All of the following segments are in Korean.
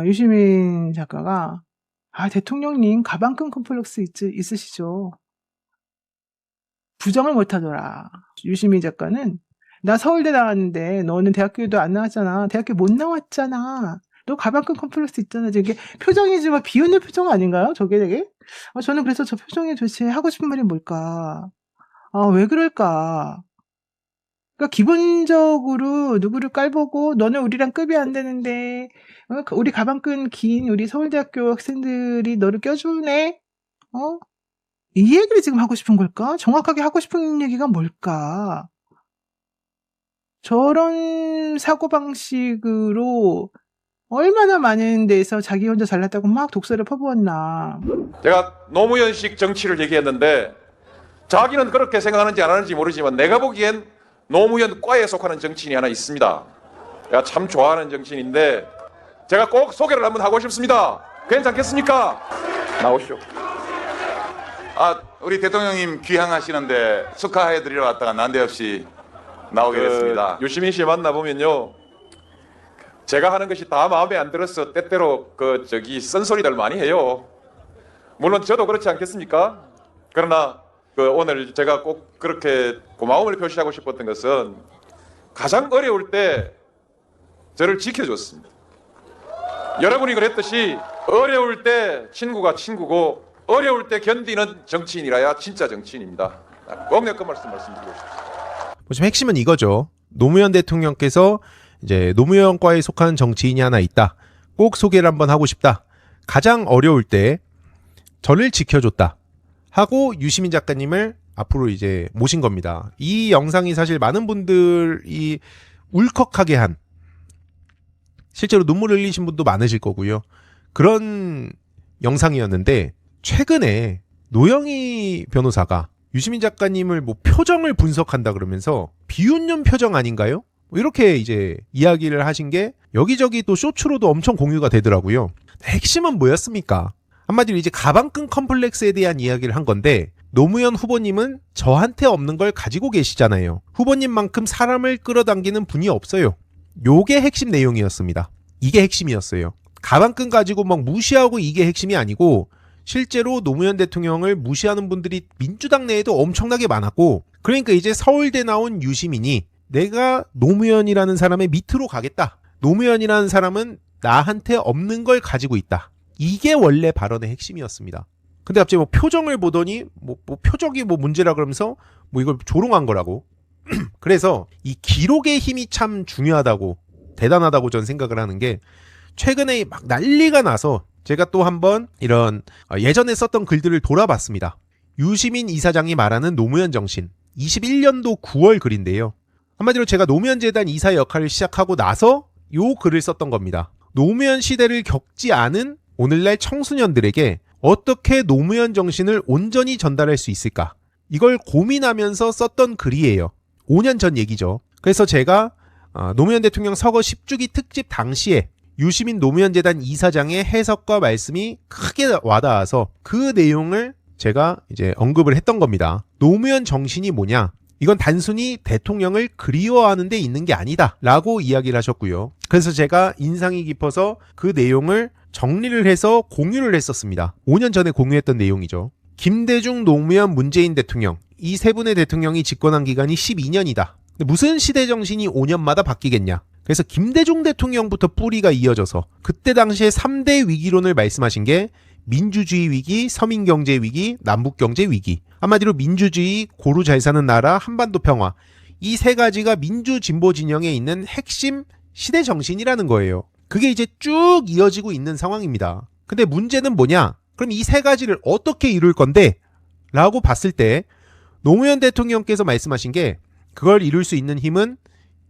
유시민 작가가 대통령님 가방끈 컴플렉스 있으시죠. 부정을 못하더라. 유시민 작가는 나 서울대 나왔는데 너는 대학교도 안 나왔잖아. 대학교 못 나왔잖아. 너 가방끈 컴플렉스 있잖아. 저게 표정이지만 비웃는 표정 아닌가요? 저게 되게? 저는 그래서 저 표정이 도대체 하고 싶은 말이 뭘까? 왜 그럴까? 그러니까 기본적으로 누구를 깔보고 너는 우리랑 급이 안 되는데 우리 가방끈 긴 우리 서울대학교 학생들이 너를 껴주네? 이 얘기를 지금 하고 싶은 걸까? 정확하게 하고 싶은 얘기가 뭘까? 저런 사고방식으로 얼마나 많은 데서 자기 혼자 잘났다고 막 독설을 퍼부었나. 제가 노무현식 정치를 얘기했는데 자기는 그렇게 생각하는지 안 하는지 모르지만 내가 보기엔 노무현과에 속하는 정치인이 하나 있습니다. 내가 참 좋아하는 정치인인데 제가 꼭 소개를 한번 하고 싶습니다. 괜찮겠습니까? 나오시죠. 우리 대통령님 귀향하시는데 축하해드리러 왔다가 난데없이 나오게 됐습니다. 유시민 씨 만나보면요, 제가 하는 것이 다 마음에 안 들어서 때때로 쓴소리들 많이 해요. 물론 저도 그렇지 않겠습니까? 그러나 오늘 제가 꼭 그렇게 고마움을 표시하고 싶었던 것은 가장 어려울 때 저를 지켜줬습니다. 여러분이 그랬듯이 어려울 때 친구가 친구고 어려울 때 견디는 정치인이라야 진짜 정치인입니다. 꼭 그 말씀드리고 싶습니다. 지금 핵심은 이거죠. 노무현 대통령께서 이제 노무현과에 속한 정치인이 하나 있다. 꼭 소개를 한번 하고 싶다. 가장 어려울 때 저를 지켜줬다. 하고 유시민 작가님을 앞으로 이제 모신 겁니다. 이 영상이 사실 많은 분들이 울컥하게 한, 실제로 눈물 흘리신 분도 많으실 거고요. 그런 영상이었는데 최근에 노영희 변호사가 유시민 작가님을 표정을 분석한다 그러면서 비웃는 표정 아닌가요? 이렇게 이제 이야기를 하신 게 여기저기 또 쇼츠로도 엄청 공유가 되더라고요. 핵심은 뭐였습니까? 한마디로 이제 가방끈 컴플렉스에 대한 이야기를 한 건데, 노무현 후보님은 저한테 없는 걸 가지고 계시잖아요. 후보님만큼 사람을 끌어당기는 분이 없어요. 요게 핵심 내용이었습니다. 이게 핵심이었어요. 가방끈 가지고 막 무시하고 이게 핵심이 아니고, 실제로 노무현 대통령을 무시하는 분들이 민주당 내에도 엄청나게 많았고, 그러니까 이제 서울대 나온 유시민이 내가 노무현이라는 사람의 밑으로 가겠다. 노무현이라는 사람은 나한테 없는 걸 가지고 있다. 이게 원래 발언의 핵심이었습니다. 근데 갑자기 표정을 보더니 표적이 문제라 그러면서 이걸 조롱한 거라고. 그래서 이 기록의 힘이 참 중요하다고, 대단하다고 전 생각을 하는 게, 최근에 막 난리가 나서 제가 또 한번 이런 예전에 썼던 글들을 돌아봤습니다. 유시민 이사장이 말하는 노무현 정신, 21년도 9월 글인데요. 한마디로 제가 노무현 재단 이사 역할을 시작하고 나서 요 글을 썼던 겁니다. 노무현 시대를 겪지 않은 오늘날 청소년들에게 어떻게 노무현 정신을 온전히 전달할 수 있을까? 이걸 고민하면서 썼던 글이에요. 5년 전 얘기죠. 그래서 제가 노무현 대통령 서거 10주기 특집 당시에 유시민 노무현재단 이사장의 해석과 말씀이 크게 와닿아서 그 내용을 제가 이제 언급을 했던 겁니다. 노무현 정신이 뭐냐? 이건 단순히 대통령을 그리워하는 데 있는 게 아니다 라고 이야기를 하셨고요. 그래서 제가 인상이 깊어서 그 내용을 정리를 해서 공유를 했었습니다. 5년 전에 공유했던 내용이죠. 김대중, 노무현, 문재인 대통령, 이 세 분의 대통령이 집권한 기간이 12년이다. 무슨 시대 정신이 5년마다 바뀌겠냐? 그래서 김대중 대통령부터 뿌리가 이어져서 그때 당시에 3대 위기론을 말씀하신 게 민주주의 위기, 서민경제 위기, 남북경제 위기. 한마디로 민주주의, 고루 잘 사는 나라, 한반도 평화. 이 세 가지가 민주 진보 진영에 있는 핵심 시대 정신이라는 거예요. 그게 이제 쭉 이어지고 있는 상황입니다. 근데 문제는 뭐냐? 그럼 이 세 가지를 어떻게 이룰 건데? 라고 봤을 때 노무현 대통령께서 말씀하신 게 그걸 이룰 수 있는 힘은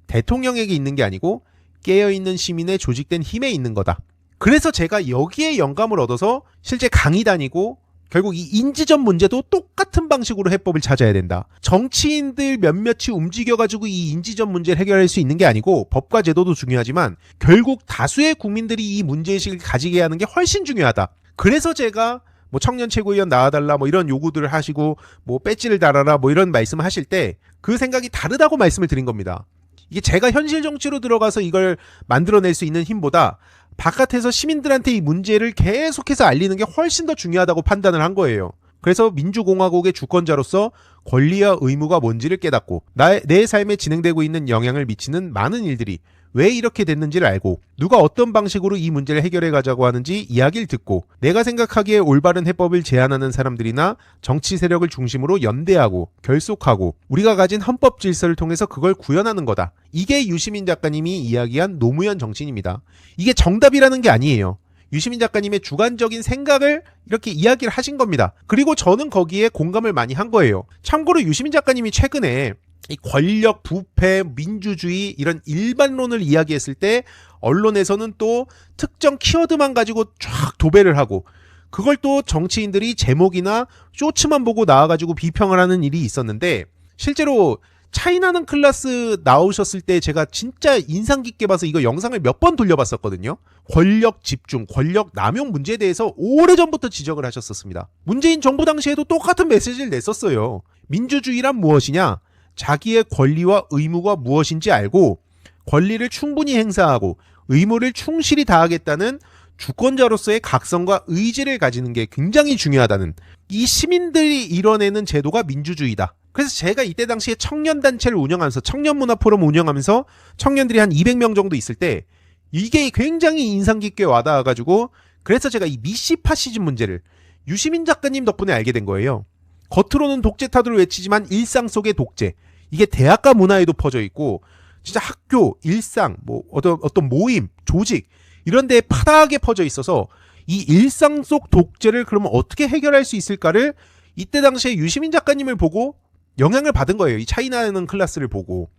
대통령에게 있는 게 아니고 깨어있는 시민의 조직된 힘에 있는 거다. 그래서 제가 여기에 영감을 얻어서 실제 강의 다니고 결국 이 인지전 문제도 똑같은 방식으로 해법을 찾아야 된다. 정치인들 몇몇이 움직여가지고 이 인지전 문제를 해결할 수 있는 게 아니고 법과 제도도 중요하지만 결국 다수의 국민들이 이 문제의식을 가지게 하는 게 훨씬 중요하다. 그래서 제가 청년 최고위원 나와달라 이런 요구들을 하시고 배지를 달아라 이런 말씀을 하실 때 그 생각이 다르다고 말씀을 드린 겁니다. 이게 제가 현실 정치로 들어가서 이걸 만들어낼 수 있는 힘보다 바깥에서 시민들한테 이 문제를 계속해서 알리는 게 훨씬 더 중요하다고 판단을 한 거예요. 그래서 민주공화국의 주권자로서 권리와 의무가 뭔지를 깨닫고 내 삶에 진행되고 있는 영향을 미치는 많은 일들이 왜 이렇게 됐는지를 알고 누가 어떤 방식으로 이 문제를 해결해 가자고 하는지 이야기를 듣고 내가 생각하기에 올바른 해법을 제안하는 사람들이나 정치 세력을 중심으로 연대하고 결속하고 우리가 가진 헌법 질서를 통해서 그걸 구현하는 거다. 이게 유시민 작가님이 이야기한 노무현 정신입니다. 이게 정답이라는 게 아니에요. 유시민 작가님의 주관적인 생각을 이렇게 이야기를 하신 겁니다. 그리고 저는 거기에 공감을 많이 한 거예요. 참고로 유시민 작가님이 최근에 이 권력, 부패, 민주주의 이런 일반론을 이야기했을 때 언론에서는 또 특정 키워드만 가지고 쫙 도배를 하고 그걸 또 정치인들이 제목이나 쇼츠만 보고 나와가지고 비평을 하는 일이 있었는데 실제로 차이나는 클래스 나오셨을 때 제가 진짜 인상 깊게 봐서 이거 영상을 몇 번 돌려봤었거든요. 권력 집중, 권력 남용 문제에 대해서 오래전부터 지적을 하셨었습니다. 문재인 정부 당시에도 똑같은 메시지를 냈었어요. 민주주의란 무엇이냐? 자기의 권리와 의무가 무엇인지 알고 권리를 충분히 행사하고 의무를 충실히 다하겠다는 주권자로서의 각성과 의지를 가지는 게 굉장히 중요하다는 이 시민들이 이뤄내는 제도가 민주주의다. 그래서 제가 이때 당시에 청년단체를 운영하면서 청년문화포럼 운영하면서 청년들이 한 200명 정도 있을 때 이게 굉장히 인상 깊게 와닿아가지고 그래서 제가 이 미시 파시즘 문제를 유시민 작가님 덕분에 알게 된 거예요. 겉으로는 독재 타도를 외치지만 일상 속의 독재. 이게 대학가 문화에도 퍼져 있고 진짜 학교, 일상, 뭐 어떤 모임, 조직 이런 데에 파다하게 퍼져 있어서 이 일상 속 독재를 그러면 어떻게 해결할 수 있을까를 이때 당시에 유시민 작가님을 보고 영향을 받은 거예요. 이 차이나는 클래스를 보고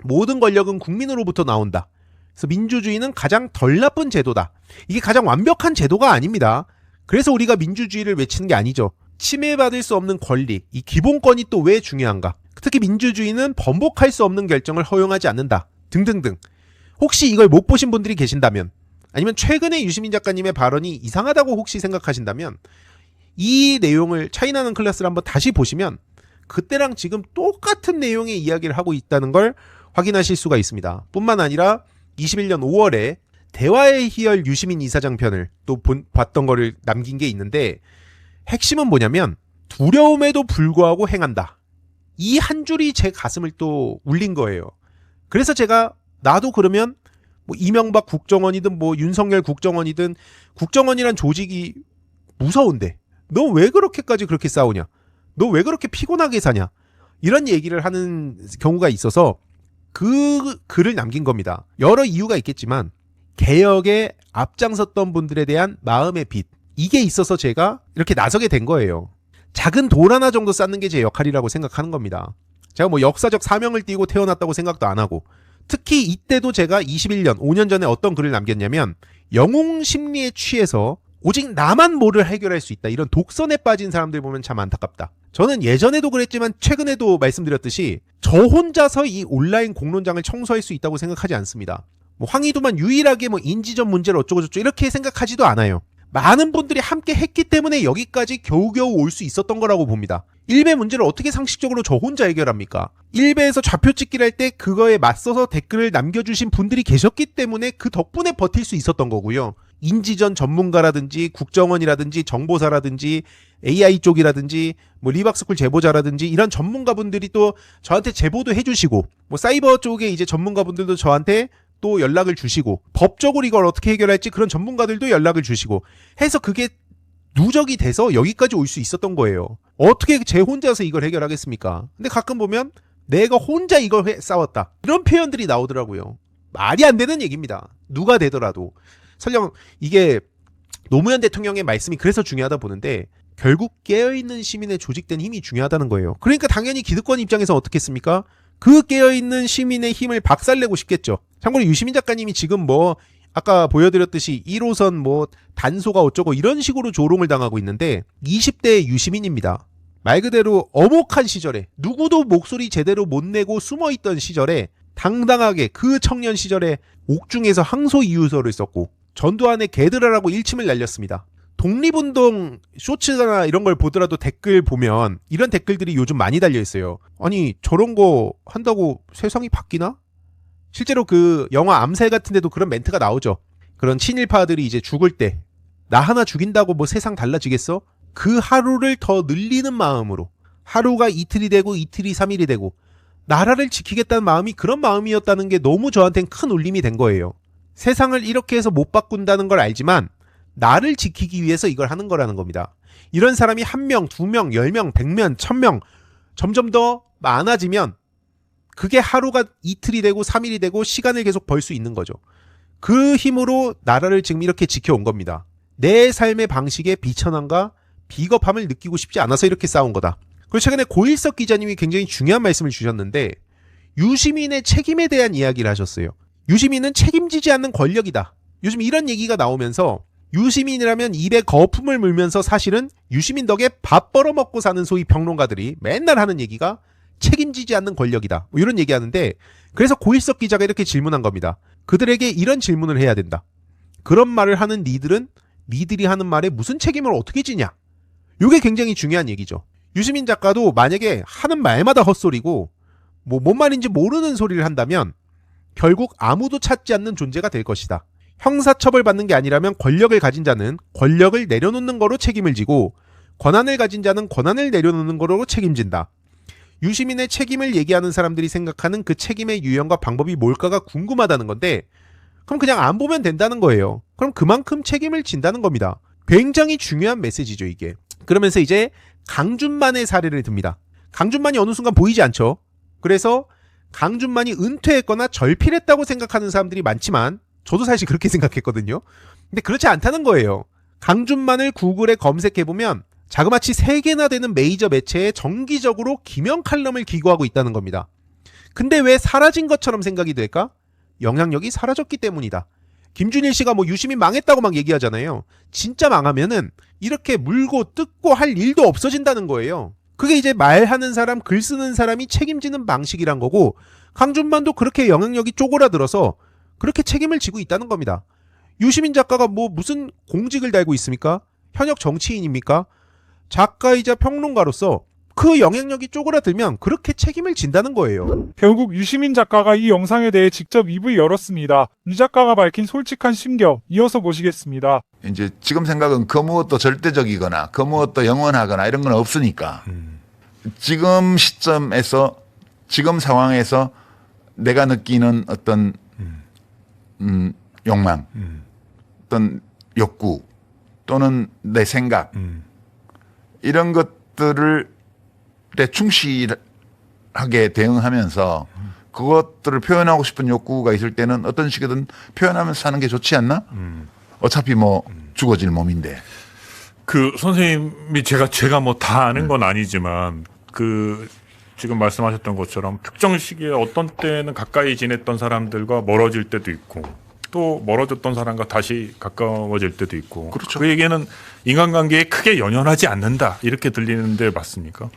모든 권력은 국민으로부터 나온다. 그래서 민주주의는 가장 덜 나쁜 제도다. 이게 가장 완벽한 제도가 아닙니다. 그래서 우리가 민주주의를 외치는 게 아니죠. 침해받을 수 없는 권리, 이 기본권이 또 왜 중요한가? 특히 민주주의는 번복할 수 없는 결정을 허용하지 않는다. 등등등. 혹시 이걸 못 보신 분들이 계신다면 아니면 최근에 유시민 작가님의 발언이 이상하다고 혹시 생각하신다면 이 내용을 차이나는 클래스를 한번 다시 보시면 그때랑 지금 똑같은 내용의 이야기를 하고 있다는 걸 확인하실 수가 있습니다. 뿐만 아니라 21년 5월에 대화의 희열 유시민 이사장 편을 또 봤던 거를 남긴 게 있는데 핵심은 뭐냐면 두려움에도 불구하고 행한다. 이 한 줄이 제 가슴을 또 울린 거예요. 그래서 제가 나도 그러면 뭐 이명박 국정원이든 뭐 윤석열 국정원이든 국정원이란 조직이 무서운데 너 왜 그렇게까지 그렇게 싸우냐? 너 왜 그렇게 피곤하게 사냐? 이런 얘기를 하는 경우가 있어서 그 글을 남긴 겁니다. 여러 이유가 있겠지만 개혁에 앞장섰던 분들에 대한 마음의 빚 이게 있어서 제가 이렇게 나서게 된 거예요. 작은 돌 하나 정도 쌓는 게 제 역할이라고 생각하는 겁니다. 제가 뭐 역사적 사명을 띠고 태어났다고 생각도 안 하고 특히 이때도 제가 21년 5년 전에 어떤 글을 남겼냐면 영웅 심리에 취해서 오직 나만 뭐를 해결할 수 있다. 이런 독선에 빠진 사람들 보면 참 안타깝다. 저는 예전에도 그랬지만 최근에도 말씀드렸듯이 저 혼자서 이 온라인 공론장을 청소할 수 있다고 생각하지 않습니다. 뭐 황희도만 유일하게 뭐 인지적 문제를 어쩌고저쩌고 이렇게 생각하지도 않아요. 많은 분들이 함께 했기 때문에 여기까지 겨우겨우 올 수 있었던 거라고 봅니다. 일베 문제를 어떻게 상식적으로 저 혼자 해결합니까? 일베에서 좌표 찍기를 할 때 그거에 맞서서 댓글을 남겨주신 분들이 계셨기 때문에 그 덕분에 버틸 수 있었던 거고요. 인지전 전문가라든지 국정원이라든지 정보사라든지 AI 쪽이라든지 뭐 리박스쿨 제보자라든지 이런 전문가분들이 또 저한테 제보도 해주시고 뭐 사이버 쪽에 이제 전문가분들도 저한테 또 연락을 주시고 법적으로 이걸 어떻게 해결할지 그런 전문가들도 연락을 주시고 해서 그게 누적이 돼서 여기까지 올 수 있었던 거예요. 어떻게 제 혼자서 이걸 해결하겠습니까? 근데 가끔 보면 내가 혼자 이걸 싸웠다 이런 표현들이 나오더라고요. 말이 안 되는 얘기입니다. 누가 되더라도. 설령 이게 노무현 대통령의 말씀이 그래서 중요하다 보는데 결국 깨어있는 시민의 조직된 힘이 중요하다는 거예요. 그러니까 당연히 기득권 입장에서 어떻겠습니까? 그 깨어있는 시민의 힘을 박살내고 싶겠죠. 참고로 유시민 작가님이 지금 뭐 아까 보여드렸듯이 1호선 뭐 단소가 어쩌고 이런 식으로 조롱을 당하고 있는데 20대의 유시민입니다. 말 그대로 어목한 시절에 누구도 목소리 제대로 못 내고 숨어있던 시절에 당당하게 그 청년 시절에 옥중에서 항소 이유서를 썼고 전두환의 개들아라고 일침을 날렸습니다. 독립운동 쇼츠나 이런 걸 보더라도 댓글 보면 이런 댓글들이 요즘 많이 달려있어요. 아니 저런 거 한다고 세상이 바뀌나? 실제로 그 영화 암살 같은 데도 그런 멘트가 나오죠. 그런 친일파들이 이제 죽을 때 나 하나 죽인다고 뭐 세상 달라지겠어? 그 하루를 더 늘리는 마음으로 하루가 이틀이 되고 이틀이 3일이 되고 나라를 지키겠다는 마음이 그런 마음이었다는 게 너무 저한테는 큰 울림이 된 거예요. 세상을 이렇게 해서 못 바꾼다는 걸 알지만 나를 지키기 위해서 이걸 하는 거라는 겁니다. 이런 사람이 1명, 2명, 10명, 100명, 1000명 점점 더 많아지면 그게 하루가 이틀이 되고 3일이 되고 시간을 계속 벌 수 있는 거죠. 그 힘으로 나라를 지금 이렇게 지켜온 겁니다. 내 삶의 방식에 비천함과 비겁함을 느끼고 싶지 않아서 이렇게 싸운 거다. 그리고 최근에 고일석 기자님이 굉장히 중요한 말씀을 주셨는데 유시민의 책임에 대한 이야기를 하셨어요. 유시민은 책임지지 않는 권력이다. 요즘 이런 얘기가 나오면서 유시민이라면 입에 거품을 물면서 사실은 유시민 덕에 밥 벌어먹고 사는 소위 평론가들이 맨날 하는 얘기가 책임지지 않는 권력이다. 뭐 이런 얘기하는데 그래서 고일석 기자가 이렇게 질문한 겁니다. 그들에게 이런 질문을 해야 된다. 그런 말을 하는 니들이 하는 말에 무슨 책임을 어떻게 지냐? 이게 굉장히 중요한 얘기죠. 유시민 작가도 만약에 하는 말마다 헛소리고 뭔 말인지 모르는 소리를 한다면 결국 아무도 찾지 않는 존재가 될 것이다. 형사처벌 받는 게 아니라면 권력을 가진 자는 권력을 내려놓는 거로 책임을 지고 권한을 가진 자는 권한을 내려놓는 거로 책임진다. 유시민의 책임을 얘기하는 사람들이 생각하는 그 책임의 유형과 방법이 뭘까가 궁금하다는 건데 그럼 그냥 안 보면 된다는 거예요. 그럼 그만큼 책임을 진다는 겁니다. 굉장히 중요한 메시지죠, 이게. 그러면서 이제 강준만의 사례를 듭니다. 강준만이 어느 순간 보이지 않죠. 그래서 강준만이 은퇴했거나 절필했다고 생각하는 사람들이 많지만 저도 사실 그렇게 생각했거든요. 근데 그렇지 않다는 거예요. 강준만을 구글에 검색해보면 자그마치 3개나 되는 메이저 매체에 정기적으로 기명 칼럼을 기고하고 있다는 겁니다. 근데 왜 사라진 것처럼 생각이 될까? 영향력이 사라졌기 때문이다. 김준일 씨가 유시민 망했다고 막 얘기하잖아요. 진짜 망하면은 이렇게 물고 뜯고 할 일도 없어진다는 거예요. 그게 이제 말하는 사람, 글 쓰는 사람이 책임지는 방식이란 거고 강준만도 그렇게 영향력이 쪼그라들어서 그렇게 책임을 지고 있다는 겁니다. 유시민 작가가 무슨 공직을 달고 있습니까? 현역 정치인입니까? 작가이자 평론가로서 그 영향력이 쪼그라들면 그렇게 책임을 진다는 거예요. 결국 유시민 작가가 이 영상에 대해 직접 입을 열었습니다. 유 작가가 밝힌 솔직한 심경 이어서 보시겠습니다. 이제 지금 생각은 그 무엇도 절대적이거나 그 무엇도 영원하거나 이런 건 없으니까 지금 시점에서 지금 상황에서 내가 느끼는 어떤 욕망 어떤 욕구 또는 내 생각 이런 것들을 충실하게 대응하면서 그것들을 표현하고 싶은 욕구가 있을 때는 어떤 식이든 표현하면서 사는 게 좋지 않나? 어차피 죽어질 몸인데. 그 선생님이 제가 뭐 다 아는 건 아니지만 지금 말씀하셨던 것처럼 특정 시기에 어떤 때는 가까이 지냈던 사람들과 멀어질 때도 있고 또 멀어졌던 사람과 다시 가까워질 때도 있고. 그렇죠. 그 얘기는 인간관계에 크게 연연하지 않는다 이렇게 들리는데 맞습니까?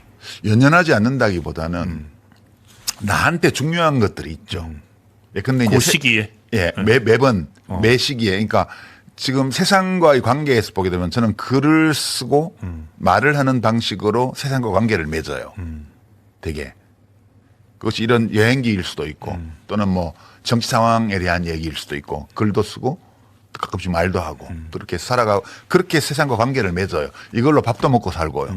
연연하지 않는다기보다는 나한테 중요한 것들이 있죠. 예, 근데 그 시기에. 예, 매번 매 시기에 그러니까 지금 세상과의 관계에서 보게 되면 저는 글을 쓰고 말을 하는 방식으로 세상과 관계를 맺어요. 되게 그것이 이런 여행기일 수도 있고 또는 정치 상황에 대한 얘기일 수도 있고 글도 쓰고 가끔씩 말도 하고 그렇게 살아가고 그렇게 세상과 관계를 맺어요. 이걸로 밥도 먹고 살고요.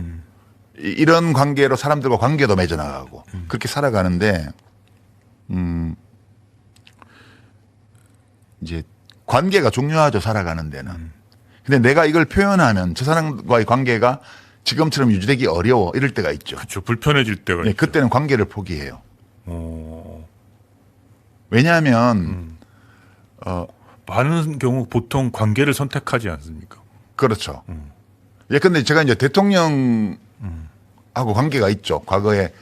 이런 관계로 사람들과 관계도 맺어나가고 그렇게 살아가는데 이제 관계가 중요하죠. 살아가는 데는. 근데 내가 이걸 표현하면 저 사람과의 관계가 지금처럼 유지되기 어려워 이럴 때가 있죠. 그렇죠. 불편해질 때가 네, 있죠. 그때는 관계를 포기해요. 왜냐하면 많은 경우 보통 관계를 선택하지 않습니까? 그렇죠. 예, 근데 제가 이제 대통령하고 관계가 있죠. 과거에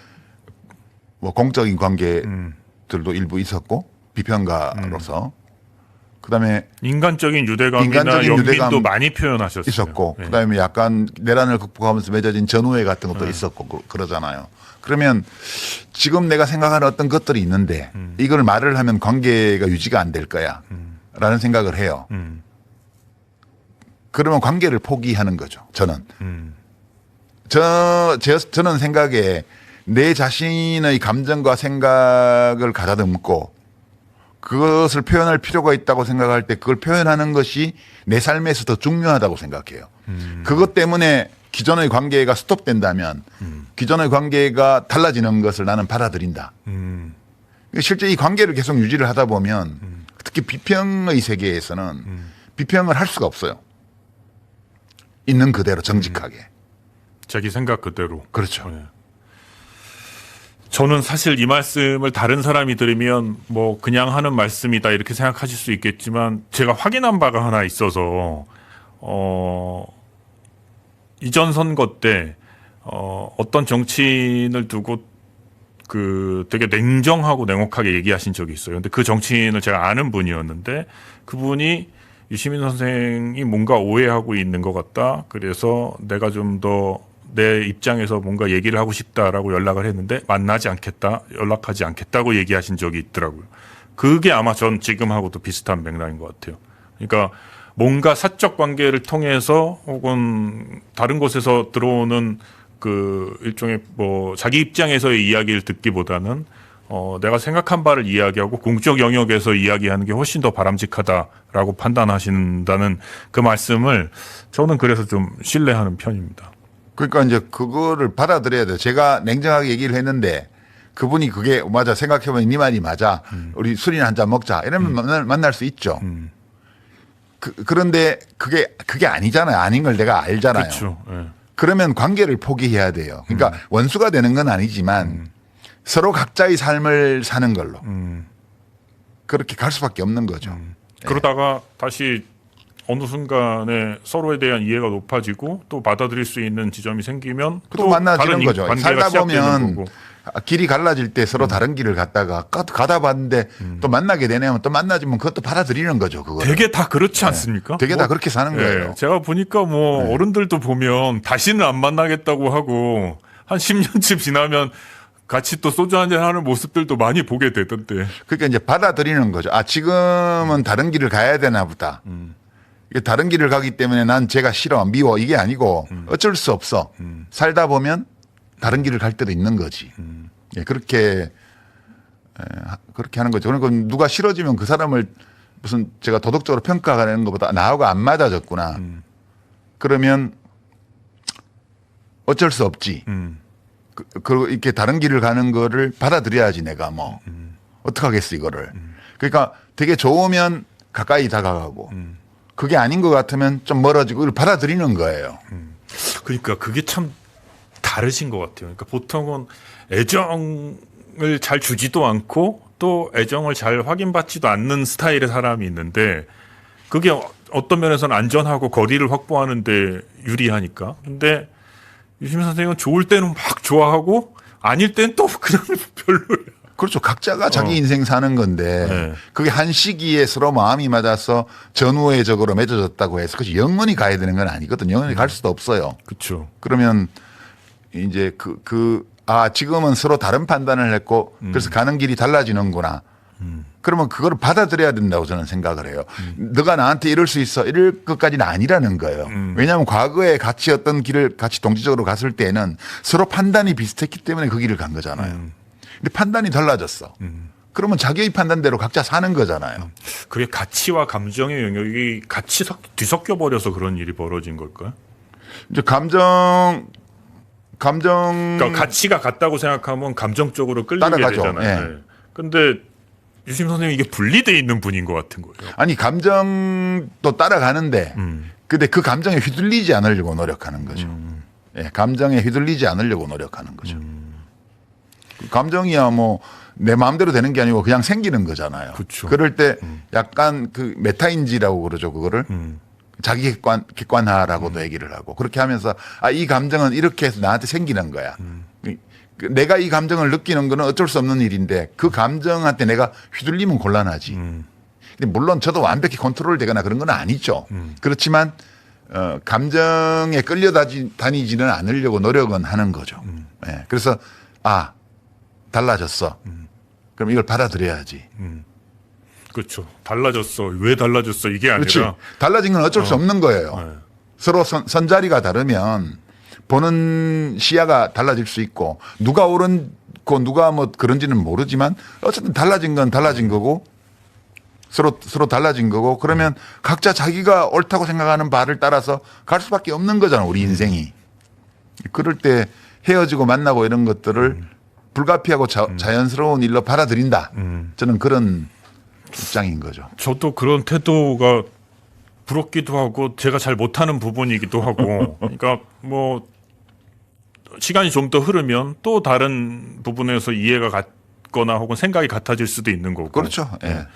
공적인 관계들도 일부 있었고 비평가로서 그다음에 인간적인 유대감이나 인간적인 연민도 유대감 많이 표현하셨어요. 있었고 네. 그다음에 약간 내란을 극복하면서 맺어진 전우회 같은 것도 있었고 그러잖아요. 그러면 지금 내가 생각하는 어떤 것들이 있는데 이걸 말을 하면 관계가 유지가 안 될 거야 라는 생각을 해요. 그러면 관계를 포기하는 거죠. 저는. 저는 생각에 내 자신의 감정과 생각을 가다듬고 그것을 표현할 필요가 있다고 생각할 때 그걸 표현하는 것이 내 삶에서 더 중요하다고 생각해요. 그것 때문에 기존의 관계가 스톱된다면 기존의 관계가 달라지는 것을 나는 받아들인다. 실제 이 관계를 계속 유지를 하다 보면 특히 비평의 세계에서는 비평을 할 수가 없어요. 있는 그대로 정직하게. 자기 생각 그대로. 그렇죠. 네. 저는 사실 이 말씀을 다른 사람이 들으면 뭐 그냥 하는 말씀이다 이렇게 생각하실 수 있겠지만 제가 확인한 바가 하나 있어서 이전 선거 때 어떤 정치인을 두고 그 되게 냉정하고 냉혹하게 얘기하신 적이 있어요. 근데 그 정치인을 제가 아는 분이었는데 그분이 유시민 선생이 뭔가 오해하고 있는 것 같다. 그래서 내가 좀 더 내 입장에서 뭔가 얘기를 하고 싶다라고 연락을 했는데 만나지 않겠다, 연락하지 않겠다고 얘기하신 적이 있더라고요. 그게 아마 전 지금하고도 비슷한 맥락인 것 같아요. 그러니까 뭔가 사적 관계를 통해서 혹은 다른 곳에서 들어오는 그 일종의 뭐 자기 입장에서의 이야기를 듣기보다는 내가 생각한 바를 이야기하고 공적 영역에서 이야기하는 게 훨씬 더 바람직하다라고 판단하신다는 그 말씀을 저는 그래서 좀 신뢰하는 편입니다. 그러니까 이제 그거를 받아들여야 돼요. 제가 냉정하게 얘기를 했는데 그분이 그게 맞아 생각해보면 네 말이 맞아. 우리 술이나 한잔 먹자. 이러면 만날 수 있죠. 그런데 그게 아니잖아요. 아닌 걸 내가 알잖아요. 그렇죠. 네. 그러면 관계를 포기해야 돼요. 그러니까 원수가 되는 건 아니지만 서로 각자의 삶을 사는 걸로 그렇게 갈 수밖에 없는 거죠. 그러다가 다시 어느 순간에 서로에 대한 이해가 높아지고 또 받아들일 수 있는 지점이 생기면 또 만나지는 거죠. 관계가 살다 시작되는 보면 거고. 길이 갈라질 때 서로 다른 길을 갔다가 가다 봤는데 또 만나게 되면 또 만나지면 그것도 받아들이는 거죠. 그거 되게 다 그렇지 않습니까? 되게 다 그렇게 사는 거예요. 제가 보니까 뭐 어른들도 보면 다시는 안 만나겠다고 하고 한 10년쯤 지나면 같이 또 소주 한잔 하는 모습들도 많이 보게 되던데. 그러니까 이제 받아들이는 거죠. 아, 지금은 다른 길을 가야 되나 보다. 이게 다른 길을 가기 때문에 난 쟤가 싫어, 미워 이게 아니고 어쩔 수 없어. 살다 보면 다른 길을 갈 때도 있는 거지. 예, 그렇게 하는 거죠. 그러니까 누가 싫어지면 그 사람을 무슨 제가 도덕적으로 평가하는 것보다 나하고 안 맞아졌구나. 그러면 어쩔 수 없지. 그리고 이렇게 다른 길을 가는 거를 받아들여야지 내가 뭐 어떡하겠어 이거를. 그러니까 되게 좋으면 가까이 다가가고 그게 아닌 것 같으면 좀 멀어지고 이걸 받아들이는 거예요. 그러니까 그게 참 다르신 것 같아요. 그러니까 보통은 애정을 잘 주지도 않고 또 애정을 잘 확인받지도 않는 스타일의 사람이 있는데 그게 어떤 면에서는 안전하고 거리를 확보하는데 유리하니까. 근데 유시민 선생님은 좋을 때는 막 좋아하고 아닐 때는 또 그냥 별로예요. 그렇죠. 각자가 자기 인생 사는 건데 네. 그게 한 시기에 서로 마음이 맞아서 전우회적으로 맺어졌다고 해서 그것이 영원히 가야 되는 건 아니거든요. 영원히 갈 수도 없어요. 그렇죠. 그러면 이제 지금은 서로 다른 판단을 했고 그래서 가는 길이 달라지는구나. 그러면 그걸 받아들여야 된다고 저는 생각을 해요. 너가 나한테 이럴 수 있어. 이럴 것까지는 아니라는 거예요. 왜냐하면 과거에 같이 어떤 길을 같이 동지적으로 갔을 때는 서로 판단이 비슷했기 때문에 그 길을 간 거잖아요. 근데 판단이 달라졌어. 그러면 자기의 판단대로 각자 사는 거잖아요. 그게 가치와 감정의 영역이 같이 뒤섞여 버려서 그런 일이 벌어진 걸까요? 이제 감정 그러니까 가치가 같다고 생각하면 감정적으로 끌리게 따라가죠. 되잖아요. 예. 네. 근데 유심 선생님이 이게 분리돼 있는 분인 것 같은 거예요. 아니 감정도 따라가는데 근데 그 감정에 휘둘리지 않으려고 노력하는 거죠. 예, 감정에 휘둘리지 않으려고 노력하는 거죠. 감정이야 뭐 내 마음대로 되는 게 아니고 그냥 생기는 거잖아요. 그쵸. 그럴 때 약간 그 메타인지라고 그러죠. 그거를 자기 객관화라고도 얘기를 하고 그렇게 하면서 이 감정은 이렇게 해서 나한테 생기는 거야. 내가 이 감정을 느끼는 거는 어쩔 수 없는 일인데 그 감정한테 내가 휘둘리면 곤란하지. 근데 물론 저도 완벽히 컨트롤되거나 그런 건 아니죠. 그렇지만 감정에 끌려다니지는 않으려고 노력은 하는 거죠. 예. 그래서 달라졌어. 그럼 이걸 받아들여야지. 그렇죠. 달라졌어. 왜 달라졌어? 이게 아니라. 그렇지. 달라진 건 어쩔 수 없는 거예요. 네. 서로 선자리가 다르면 보는 시야가 달라질 수 있고 누가 옳고 누가 뭐 그런지는 모르지만 어쨌든 달라진 건 달라진 거고 서로 달라진 거고 그러면 각자 자기가 옳다고 생각하는 바를 따라서 갈 수밖에 없는 거잖아 우리 인생이. 그럴 때 헤어지고 만나고 이런 것들을 불가피하고 자연스러운 일로 받아들인다. 저는 그런 입장인 거죠. 저도 그런 태도가 부럽기도 하고 제가 잘 못하는 부분이기도 하고 그러니까 뭐 시간이 좀 더 흐르면 또 다른 부분에서 이해가 같거나 혹은 생각이 같아질 수도 있는 거고 그렇죠. 예.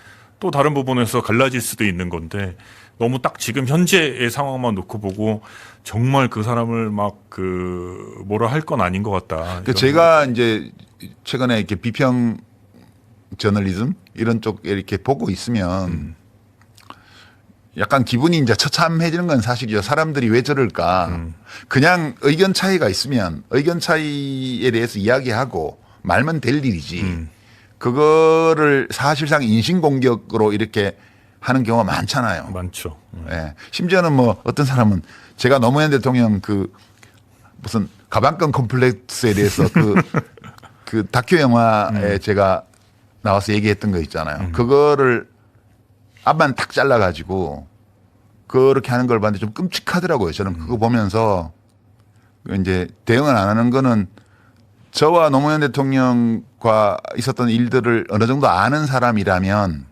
또 다른 부분에서 갈라질 수도 있는 건데 너무 딱 지금 현재의 상황만 놓고 보고 정말 그 사람을 막 뭐라 할 건 아닌 것 같다. 제가 이제 최근에 이렇게 비평 저널리즘 이런 쪽에 이렇게 보고 있으면 약간 기분이 이제 처참해지는 건 사실이죠. 사람들이 왜 저럴까. 그냥 의견 차이가 있으면 의견 차이에 대해서 이야기하고 말면 될 일이지. 그거를 사실상 인신공격으로 이렇게 하는 경우가 많잖아요. 많죠. 예. 심지어는 뭐 어떤 사람은 제가 노무현 대통령 무슨 가방끈 컴플렉스에 대해서 그 다큐 영화에 제가 나와서 얘기했던 거 있잖아요. 그거를 앞만 탁 잘라가지고 그렇게 하는 걸 봤는데 좀 끔찍하더라고요. 저는 그거 보면서 이제 대응을 안 하는 거는 저와 노무현 대통령과 있었던 일들을 어느 정도 아는 사람이라면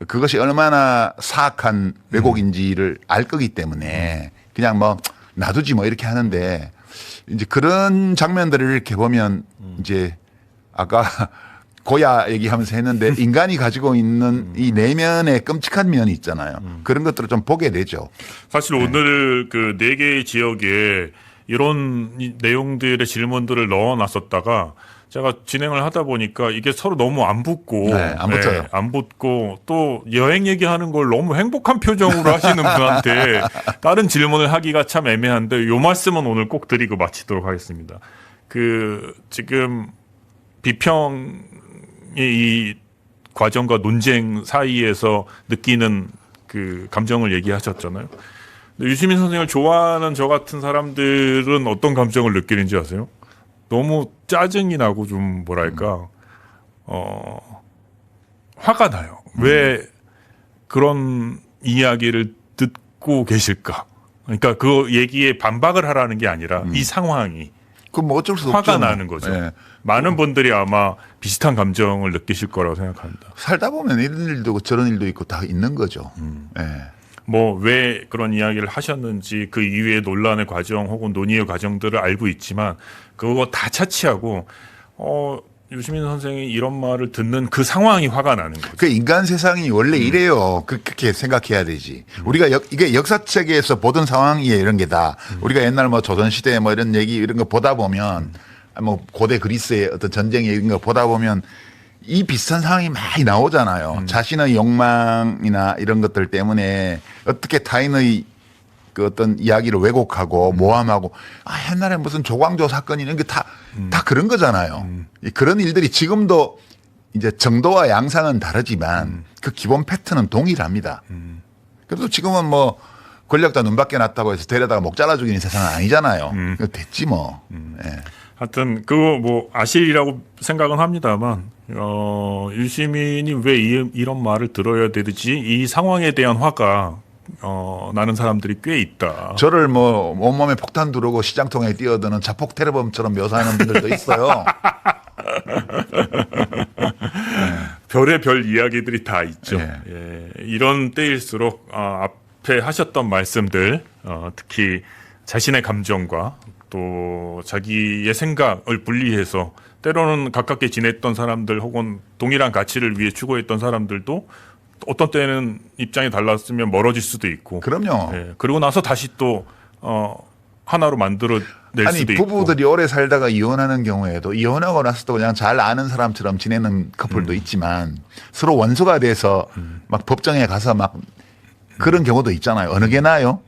그것이 얼마나 사악한 왜곡인지를 알 거기 때문에 그냥 뭐 놔두지 뭐 이렇게 하는데 이제 그런 장면들을 이렇게 보면 이제 아까 고야 얘기하면서 했는데 인간이 가지고 있는 이 내면의 끔찍한 면이 있잖아요. 그런 것들을 좀 보게 되죠. 사실 오늘 그 4개의 지역에 이런 내용들의 질문들을 넣어놨었다가 제가 진행을 하다 보니까 이게 서로 너무 안 붙고 네, 안 붙어요. 안 붙고 또 여행 얘기하는 걸 너무 행복한 표정으로 하시는 분한테 다른 질문을 하기가 참 애매한데 요 말씀은 오늘 꼭 드리고 마치도록 하겠습니다. 지금 비평의 이 과정과 논쟁 사이에서 느끼는 그 감정을 얘기하셨잖아요. 유시민 선생을 좋아하는 저 같은 사람들은 어떤 감정을 느끼는지 아세요? 너무 짜증이 나고 좀 뭐랄까 화가 나요. 왜 그런 이야기를 듣고 계실까? 그러니까 그 얘기에 반박을 하라는 게 아니라 이 상황이 그럼 뭐 어쩔 수 없죠. 화가 나는 거죠. 네. 많은 분들이 아마 비슷한 감정을 느끼실 거라고 생각합니다. 살다 보면 이런 일도 있고 저런 일도 있고 다 있는 거죠. 네. 뭐 왜 그런 이야기를 하셨는지 그 이후의 논란의 과정 혹은 논의의 과정들을 알고 있지만 그거 다 차치하고 유시민 선생이 이런 말을 듣는 그 상황이 화가 나는 거죠. 그 인간 세상이 원래 이래요. 그렇게 생각해야 되지. 우리가 이게 역사책에서 보던 상황이에요. 이런 게 다. 우리가 옛날 뭐 조선시대 뭐 이런 얘기 이런 거 보다 보면 뭐 고대 그리스의 어떤 전쟁 이런 거 보다 보면 이 비슷한 상황이 많이 나오잖아요. 자신의 욕망이나 이런 것들 때문에 어떻게 타인의 그 어떤 이야기를 왜곡하고 모함하고 옛날에 무슨 조광조 사건 이런 게 다 그런 거잖아요. 그런 일들이 지금도 이제 정도와 양상은 다르지만 그 기본 패턴은 동일합니다. 그래도 지금은 뭐 권력자 눈 밖에 났다고 해서 데려다가 목 잘라 죽이는 세상은 아니잖아요. 됐지 뭐. 예. 하여튼 그거 뭐 아실이라고 생각은 합니다만 유시민이 왜 이런 말을 들어야 되지 이 상황에 대한 화가 나는 사람들이 꽤 있다. 저를 뭐 온몸에 폭탄 두르고 시장통에 뛰어드는 자폭 테러범처럼 묘사하는 분들도 있어요. 별의별 이야기들이 다 있죠. 예. 예, 이런 때일수록 앞에 하셨던 말씀들 특히 자신의 감정과 또 자기의 생각을 분리해서 때로는 가깝게 지냈던 사람들 혹은 동일한 가치를 위해 추구했던 사람들도 어떤 때는 입장이 달랐으면 멀어질 수도 있고. 그럼요. 예, 그리고 나서 다시 또 하나로 만들어낼 수도 있고. 부부들이 오래 살다가 이혼하는 경우에도 이혼하고 나서도 그냥 잘 아는 사람처럼 지내는 커플도 있지만 서로 원수가 돼서 막 법정에 가서 막 그런 경우도 있잖아요. 어느 게 나아요?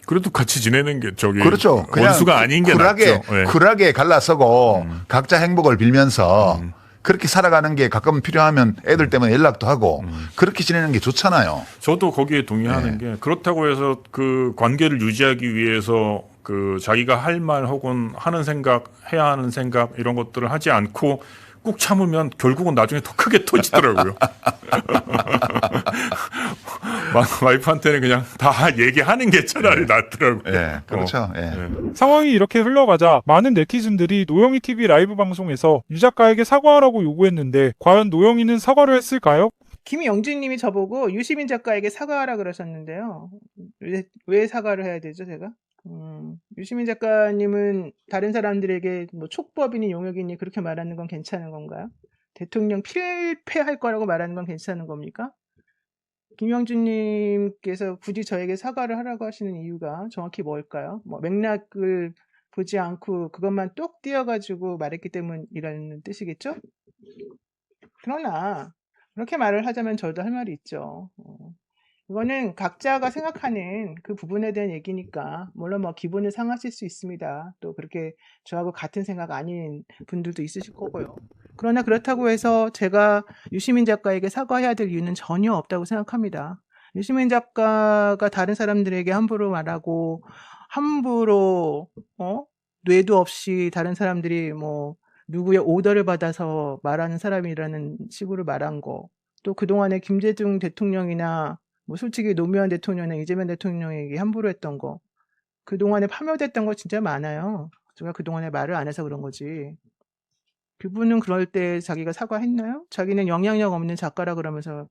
그래도 같이 지내는 게 그렇죠. 그냥 원수가 아닌 게 낫죠. 예. 쿨하게 갈라서고 각자 행복을 빌면서 그렇게 살아가는 게 가끔 필요하면 애들 때문에 연락도 하고 그렇게 지내는 게 좋잖아요. 저도 거기에 동의하는 게 그렇다고 해서 그 관계를 유지하기 위해서 그 자기가 할 말 혹은 하는 생각, 해야 하는 생각 이런 것들을 하지 않고 꾹 참으면 결국은 나중에 더 크게 터지더라고요. 와이프한테는 그냥 다 얘기하는 게 차라리 낫더라고요. 예, 그렇죠. 예. 상황이 이렇게 흘러가자 많은 네티즌들이 노영희 TV 라이브 방송에서 유 작가에게 사과하라고 요구했는데 과연 노영희는 사과를 했을까요? 김영진님이 저보고 유시민 작가에게 사과하라 그러셨는데요. 왜 사과를 해야 되죠, 제가? 유시민 작가님은 다른 사람들에게 뭐 촉법이니 용역이니 그렇게 말하는 건 괜찮은 건가요? 대통령 필패할 거라고 말하는 건 괜찮은 겁니까? 김영준님께서 굳이 저에게 사과를 하라고 하시는 이유가 정확히 뭘까요? 뭐 맥락을 보지 않고 그것만 똑 띄어가지고 말했기 때문이라는 뜻이겠죠? 그러나 그렇게 말을 하자면 저도 할 말이 있죠. 이거는 각자가 생각하는 그 부분에 대한 얘기니까 물론 뭐 기분을 상하실 수 있습니다. 또 그렇게 저하고 같은 생각 아닌 분들도 있으실 거고요. 그러나 그렇다고 해서 제가 유시민 작가에게 사과해야 될 이유는 전혀 없다고 생각합니다. 유시민 작가가 다른 사람들에게 함부로 말하고 함부로 뇌도 없이 다른 사람들이 뭐 누구의 오더를 받아서 말하는 사람이라는 식으로 말한 거, 또 그동안에 김대중 대통령이나 뭐 솔직히 노무현 대통령이나 이재명 대통령에게 함부로 했던 거, 그동안에 파묘됐던 거 진짜 많아요. 제가 그동안에 말을 안 해서 그런 거지. 그분은 그럴 때 자기가 사과했나요? 자기는 영향력 없는 작가라 그러면서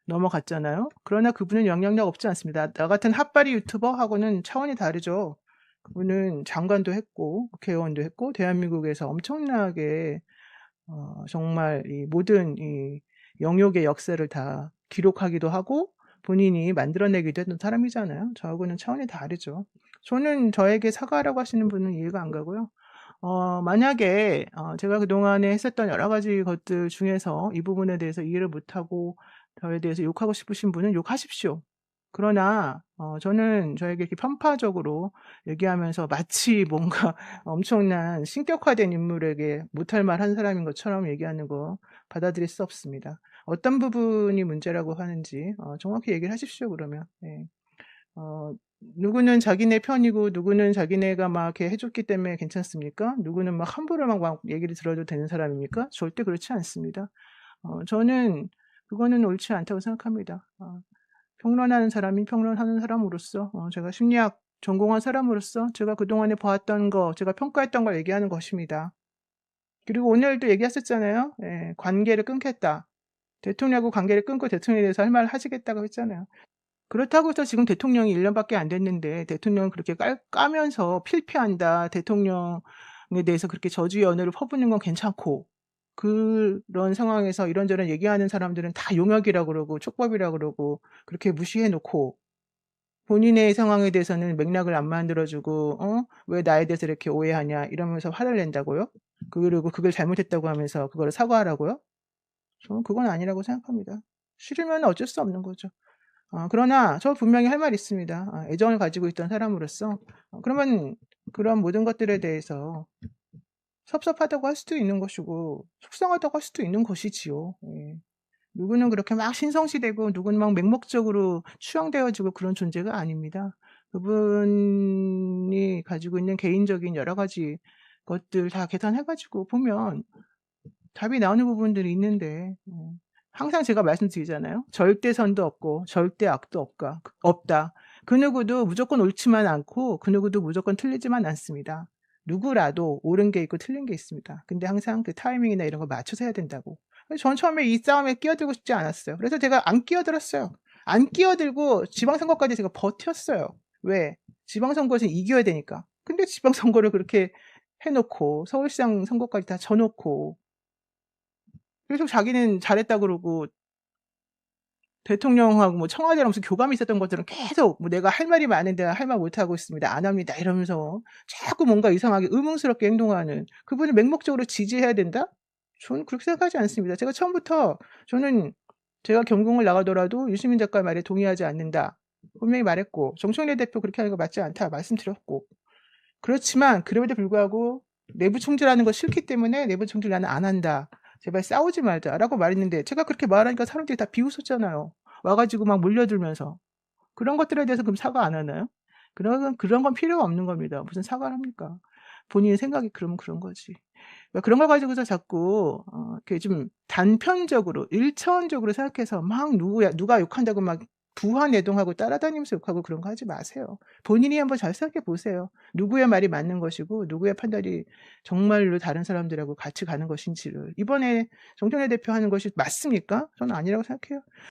넘어갔잖아요. 그러나 그분은 영향력 없지 않습니다. 나 같은 핫바리 유튜버하고는 차원이 다르죠. 그분은 장관도 했고 국회의원도 했고 대한민국에서 엄청나게 정말 이 모든 이 영역의 역사를 다 기록하기도 하고 본인이 만들어내기도 했던 사람이잖아요. 저하고는 차원이 다르죠. 저는 저에게 사과하라고 하시는 분은 이해가 안 가고요. 만약에 제가 그동안에 했었던 여러 가지 것들 중에서 이 부분에 대해서 이해를 못하고 저에 대해서 욕하고 싶으신 분은 욕하십시오. 그러나 저는 저에게 이렇게 편파적으로 얘기하면서 마치 뭔가 엄청난 신격화된 인물에게 못할 말 한 사람인 것처럼 얘기하는 거 받아들일 수 없습니다. 어떤 부분이 문제라고 하는지 정확히 얘기를 하십시오, 그러면. 네. 누구는 자기네 편이고 누구는 자기네가 막 이렇게 해줬기 때문에 괜찮습니까? 누구는 막 함부로 막 얘기를 들어도 되는 사람입니까? 절대 그렇지 않습니다. 저는 그거는 옳지 않다고 생각합니다. 평론하는 사람이 평론하는 사람으로서 제가 심리학 전공한 사람으로서 제가 그동안에 보았던 거, 제가 평가했던 걸 얘기하는 것입니다. 그리고 오늘도 얘기했었잖아요. 예, 관계를 끊겠다. 대통령하고 관계를 끊고 대통령에 대해서 할 말을 하시겠다고 했잖아요. 그렇다고 해서 지금 대통령이 1년밖에 안 됐는데 대통령을 그렇게 까면서 필패한다. 대통령에 대해서 그렇게 저주의 언어를 퍼붓는 건 괜찮고 그런 상황에서 이런저런 얘기하는 사람들은 다 용역이라고 그러고 촉법이라고 그러고 그렇게 무시해 놓고 본인의 상황에 대해서는 맥락을 안 만들어주고 왜 나에 대해서 이렇게 오해하냐 이러면서 화를 낸다고요? 그리고 그걸 잘못했다고 하면서 그거를 사과하라고요? 저는 그건 아니라고 생각합니다. 싫으면 어쩔 수 없는 거죠. 그러나 저 분명히 할 말이 있습니다. 애정을 가지고 있던 사람으로서 그러면 그런 모든 것들에 대해서 섭섭하다고 할 수도 있는 것이고 속상하다고 할 수도 있는 것이지요. 예. 누구는 그렇게 막 신성시되고 누구는 막 맹목적으로 추앙되어지고 그런 존재가 아닙니다. 그분이 가지고 있는 개인적인 여러 가지 것들 다 계산해가지고 보면 답이 나오는 부분들이 있는데 항상 제가 말씀드리잖아요. 절대 선도 없고 절대 악도 없다. 그 누구도 무조건 옳지만 않고 그 누구도 무조건 틀리지만 않습니다. 누구라도 옳은 게 있고 틀린 게 있습니다. 근데 항상 그 타이밍이나 이런 걸 맞춰서 해야 된다고. 전 처음에 이 싸움에 끼어들고 싶지 않았어요. 그래서 제가 안 끼어들었어요. 안 끼어들고 지방선거까지 제가 버텼어요. 왜? 지방선거에서 이겨야 되니까. 근데 지방선거를 그렇게 해놓고 서울시장 선거까지 다 져놓고 계속 자기는 잘했다 그러고 대통령하고 뭐 청와대랑 무슨 교감이 있었던 것들은 계속 뭐 내가 할 말이 많은데 할 말 못하고 있습니다. 안 합니다. 이러면서 자꾸 뭔가 이상하게 의문스럽게 행동하는 그분을 맹목적으로 지지해야 된다? 저는 그렇게 생각하지 않습니다. 제가 처음부터 저는 제가 경공을 나가더라도 유시민 작가 말에 동의하지 않는다. 분명히 말했고 정청래 대표 그렇게 하는 거 맞지 않다 말씀드렸고 그렇지만 그럼에도 불구하고 내부 총질하는 거 싫기 때문에 내부 총질 나는 안 한다. 제발 싸우지 말자라고 말했는데 제가 그렇게 말하니까 사람들이 다 비웃었잖아요. 와가지고 막 몰려들면서 그런 것들에 대해서 그럼 사과 안 하나요? 그런 건 필요가 없는 겁니다. 무슨 사과를 합니까? 본인의 생각이 그러면 그런 거지. 그러니까 그런 걸 가지고서 자꾸 이렇게 좀 단편적으로 일차원적으로 생각해서 막 누가 욕한다고 막 부화내동하고 따라다니면서 욕하고 그런 거 하지 마세요. 본인이 한번 잘 생각해 보세요. 누구의 말이 맞는 것이고 누구의 판단이 정말로 다른 사람들하고 같이 가는 것인지를. 이번에 정청래 대표 하는 것이 맞습니까? 저는 아니라고 생각해요.